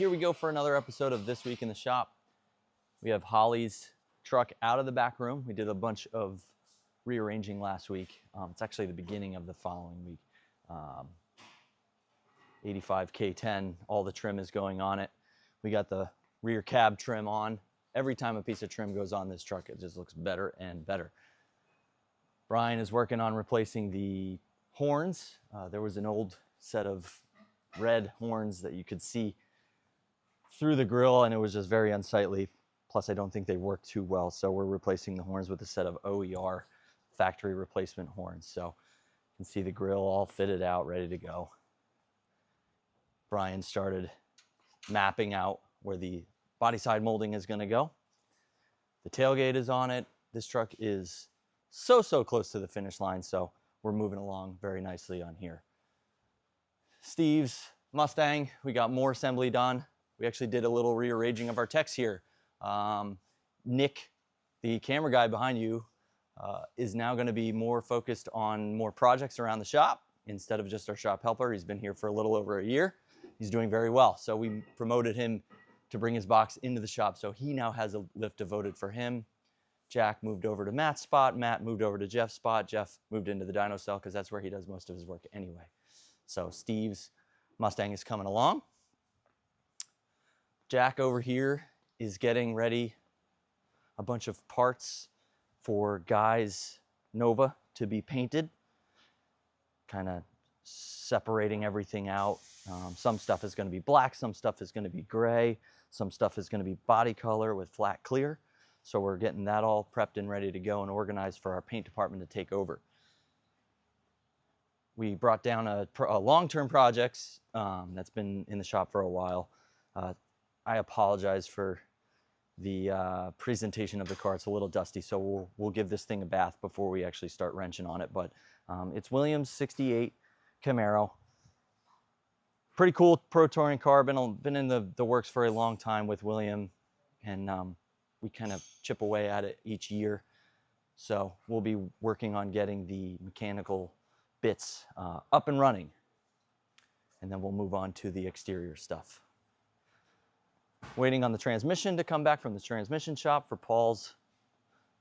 here we go for another episode of This Week in the Shop. We have Holly's truck out of the back room. We did a bunch of rearranging last week. It's actually the beginning of the following week. 85K10, all the trim is going on it. We got the rear cab trim on. Every time a piece of trim goes on this truck, it just looks better and better. Brian is working on replacing the horns. There was an old set of red horns that you could see through the grill, and it was just very unsightly. Plus, I don't think they work too well, so we're replacing the horns with a set of OER factory replacement horns. So you can see the grill all fitted out, ready to go. Brian started mapping out where the body side molding is going to go. The tailgate is on it. This truck is so close to the finish line, so we're moving along very nicely on here. Steve's Mustang, we got more assembly done. We actually did a little rearranging of our techs here. Nick, the camera guy behind you, is now going to be more focused on more projects around the shop instead of just our shop helper. He's been here for a little over a year. He's doing very well. So we promoted him to bring his box into the shop. So he now has a lift devoted for him. Jack moved over to Matt's spot. Matt moved over to Jeff's spot. Jeff moved into the dyno cell because that's where he does most of his work anyway. So Steve's Mustang is coming along. Jack over here is getting ready a bunch of parts for Guy's Nova to be painted. Kind of separating everything out. Some stuff is going to be black, some stuff is going to be gray, some stuff is going to be body color with flat clear. So we're getting that all prepped and ready to go and organized for our paint department to take over. We brought down a long-term projects that's been in the shop for a while. I apologize for the presentation of the car. It's a little dusty, so we'll give this thing a bath before we actually start wrenching on it. But it's Williams 68 Camaro. Pretty cool Pro Touring car. Been in the works for a long time with William, and we kind of chip away at it each year. So we'll be working on getting the mechanical bits up and running, and then we'll move on to the exterior stuff. Waiting on the transmission to come back from the transmission shop for Paul's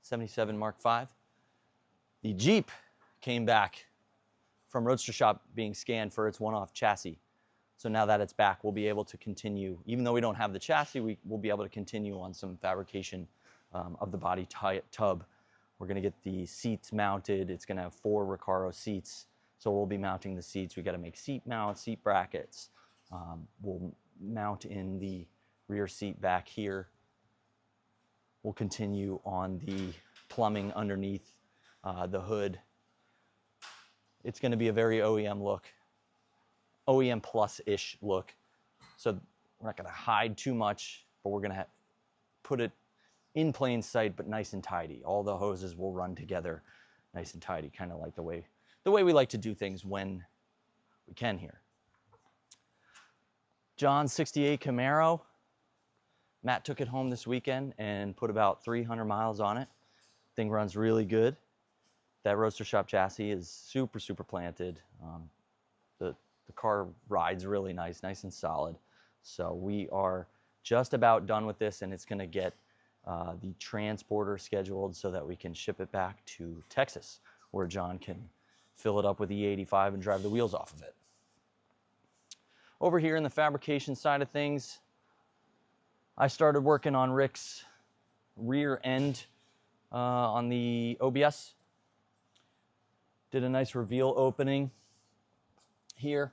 77 Mark V. The Jeep came back from Roadster Shop being scanned for its one-off chassis. So now that it's back, we'll be able to continue. Even though we don't have the chassis, we'll be able to continue on some fabrication of the body tub. We're going to get the seats mounted. It's going to have 4 Recaro seats. So we'll be mounting the seats. We got to make seat mounts, seat brackets. We'll mount in the rear seat back here. We'll continue on the plumbing underneath the hood. It's going to be a very OEM look, OEM plus-ish look. So we're not going to hide too much, but we're going to put it in plain sight, but nice and tidy. All the hoses will run together nice and tidy, kind of like the way we like to do things when we can here. John's 68 Camaro. Matt took it home this weekend and put about 300 miles on it. Thing runs really good. That Roadster Shop chassis is super planted. The car rides really nice and solid. So we are just about done with this, and it's going to get the transporter scheduled so that we can ship it back to Texas, where John can fill it up with E85 and drive the wheels off of it. Over here in the fabrication side of things, I started working on Rick's rear end on the OBS. Did a nice reveal opening here.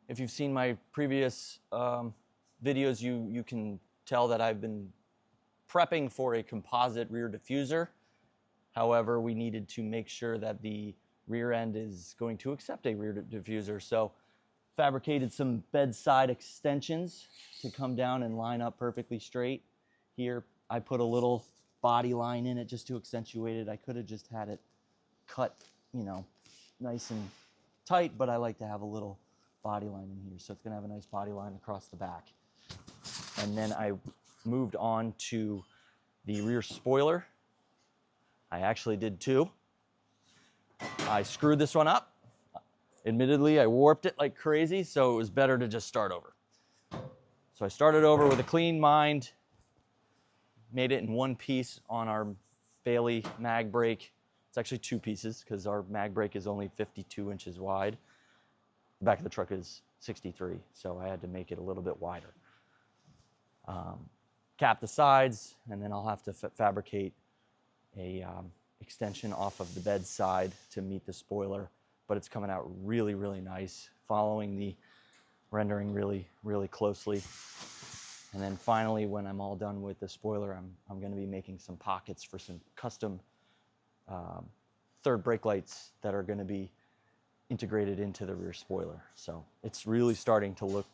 If you've seen my previous videos, you can tell that I've been prepping for a composite rear diffuser. However, we needed to make sure that the rear end is going to accept a rear diffuser. So fabricated some bedside extensions to come down and line up perfectly straight. Here I put a little body line in it just to accentuate it. I could have just had it cut, you know, nice and tight, but I like to have a little body line in here. So it's gonna have a nice body line across the back. And then I moved on to the rear spoiler. I actually did 2. I screwed this one up. Admittedly, I warped it like crazy, so it was better to just start over. So So I started over with a clean mind, made it in one piece on our Bailey mag brake. It's actually two pieces because our mag brake is only 52 inches wide. The back of the truck is 63, so I had to make it a little bit wider. Cap the sides, and then I'll have to fabricate a extension off of the bed side to meet the spoiler, but it's coming out really, really nice, following the rendering really, really closely. And then finally, when I'm all done with the spoiler, I'm going to be making some pockets for some custom third brake lights that are going to be integrated into the rear spoiler. So it's really starting to look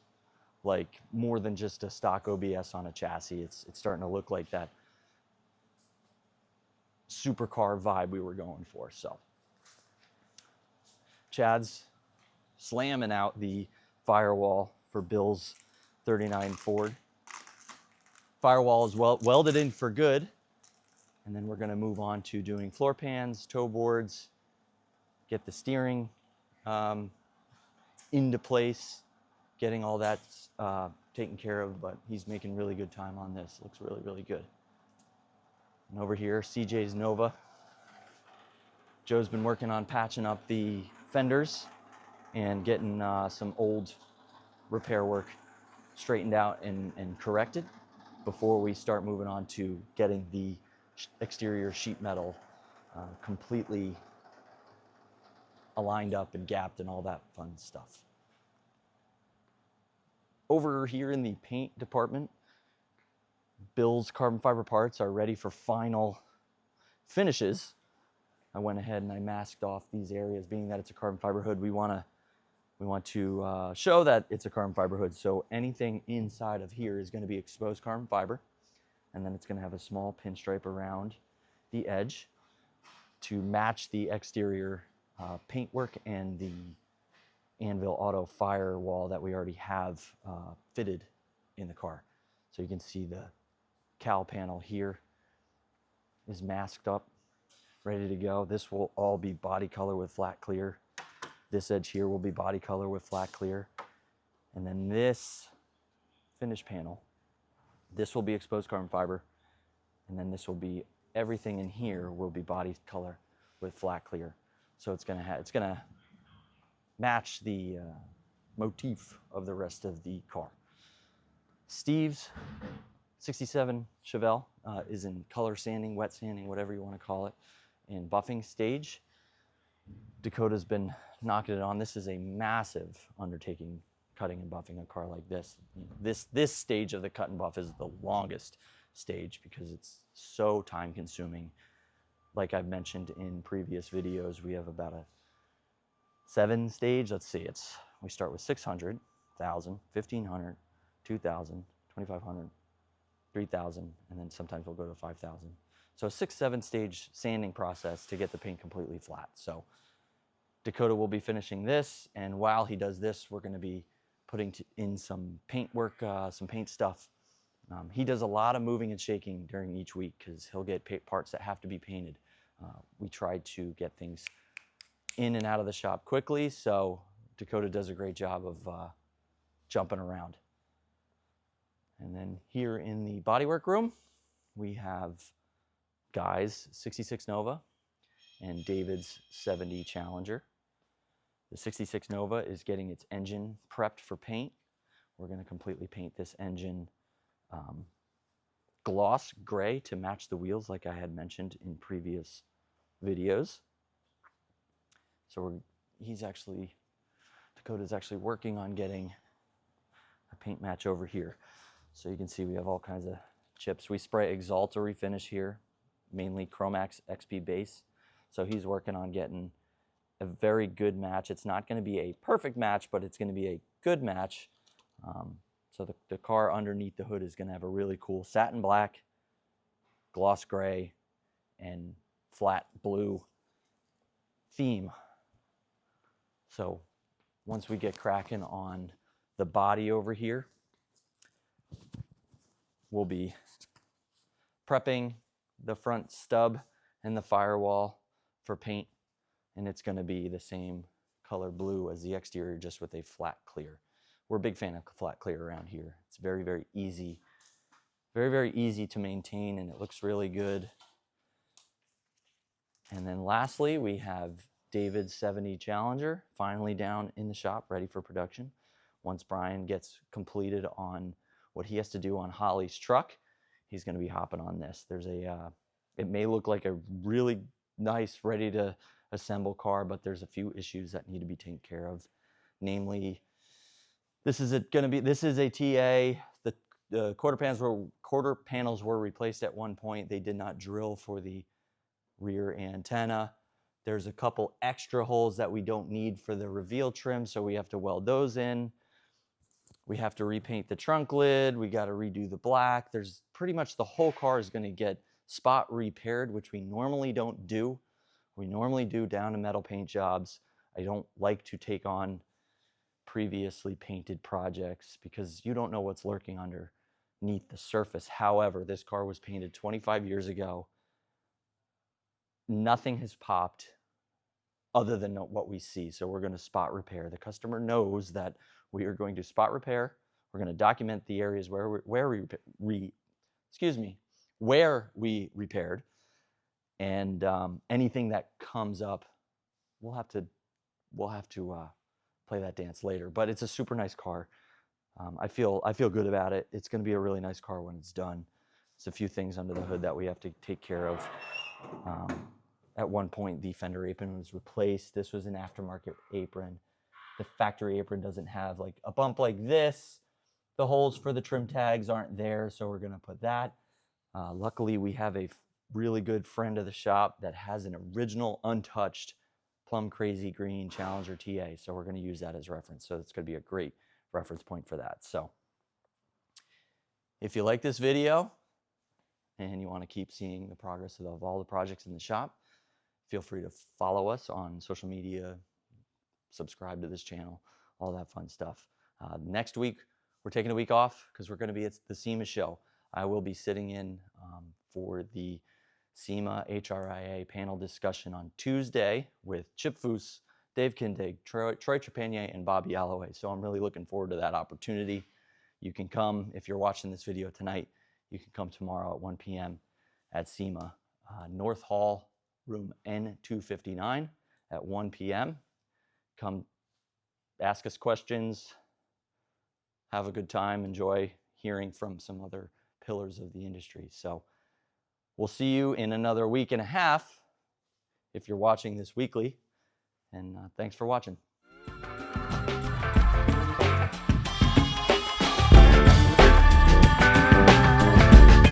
like more than just a stock OBS on a chassis. It's starting to look like that supercar vibe we were going for. So Chad's slamming out the firewall for Bill's 39 Ford. Firewall is welded in for good. And then we're going to move on to doing floor pans, toe boards, get the steering into place, getting all that taken care of, but he's making really good time on this. Looks really, really good. And over here, CJ's Nova. Joe's been working on patching up the fenders and getting some old repair work straightened out and corrected before we start moving on to getting the exterior sheet metal completely aligned up and gapped and all that fun stuff. Over here in the paint department, Bill's carbon fiber parts are ready for final finishes. I went ahead and I masked off these areas, being that it's a carbon fiber hood. We want to show that it's a carbon fiber hood. So anything inside of here is going to be exposed carbon fiber, and then it's going to have a small pinstripe around the edge to match the exterior paintwork and the Anvil Auto firewall that we already have fitted in the car. So you can see the cowl panel here is masked up, ready to go. This will all be body color with flat clear. This edge here will be body color with flat clear. And then this finish panel, this will be exposed carbon fiber. And then this will be, everything in here will be body color with flat clear. So it's gonna match the motif of the rest of the car. Steve's 67 Chevelle is in color sanding, wet sanding, whatever you want to call it, in buffing stage. Dakota's been knocking it on. This is a massive undertaking, cutting and buffing a car like this. This stage of the cut and buff is the longest stage because it's so time consuming. Like I've mentioned in previous videos, we have about a 7 stage. Let's see, we start with 600, 1,000, 1,500, 2,000, 2,500, 3,000, and then sometimes we'll go to 5,000. So a 6-7 stage sanding process to get the paint completely flat. So Dakota will be finishing this, and while he does this, we're going to be putting in some paint work, some paint stuff. He does a lot of moving and shaking during each week because he'll get parts that have to be painted. We tried to get things in and out of the shop quickly, so Dakota does a great job of jumping around. And then here in the bodywork room, we have Guy's 66 Nova and David's 70 Challenger. The 66 Nova is getting its engine prepped for paint. We're going to completely paint this engine gloss gray to match the wheels like I had mentioned in previous videos. So Dakota's actually working on getting a paint match over here. So you can see we have all kinds of chips. We spray Exalta refinish here, mainly Chromax XP base. So he's working on getting a very good match. It's not going to be a perfect match, but it's going to be a good match. So the car underneath the hood is going to have a really cool satin black, gloss gray, and flat blue theme. So once we get cracking on the body over here, we'll be prepping the front stub and the firewall for paint, and it's going to be the same color blue as the exterior, just with a flat clear. we're a big fan of flat clear around here. It's very, very easy. Very, very easy to maintain, and it looks really good. And then lastly, we have David's 70 Challenger finally down in the shop, ready for production. Once Brian gets completed on what he has to do on Holly's truck, he's going to be hopping on this. There's a, it may look like a really nice, ready to assemble car, but there's a few issues that need to be taken care of. Namely, this is a TA. The quarter panels were replaced at one point. They did not drill for the rear antenna. There's a couple extra holes that we don't need for the reveal trim, so we have to weld those in. We have to repaint the trunk lid. We got to redo the black. There's pretty much the whole car is going to get spot repaired, which we normally don't do. We normally do down to metal paint jobs. I don't like to take on previously painted projects because you don't know what's lurking underneath the surface. However, this car was painted 25 years ago. Nothing has popped other than what we see. So we're going to spot repair. The customer knows that we are going to spot repair. We're going to document the areas where we repaired, and anything that comes up, we'll have to play that dance later. But it's a super nice car. I feel good about it. It's going to be a really nice car when it's done. There's a few things under the hood that we have to take care of. At one point, the fender apron was replaced. This was an aftermarket apron. The factory apron doesn't have like a bump like this. The holes for the trim tags aren't there, so we're going to put that. Luckily, we have a really good friend of the shop that has an original untouched plum crazy green Challenger TA, so we're going to use that as reference. So it's going to be a great reference point for that. So if you like this video and you want to keep seeing the progress of all the projects in the shop, feel free to follow us on social media, subscribe to this channel, all that fun stuff. Next week, we're taking a week off because we're going to be at the SEMA show. I will be sitting in for the SEMA HRIA panel discussion on Tuesday with Chip Foose, Dave Kindig, Troy Trepanier, and Bobby Alloway. So I'm really looking forward to that opportunity. You can come, if you're watching this video tonight, you can come tomorrow at 1 p.m. at SEMA, North Hall, room N259 at 1 p.m. Come ask us questions, have a good time, enjoy hearing from some other pillars of the industry. So we'll see you in another week and a half if you're watching this weekly, and thanks for watching.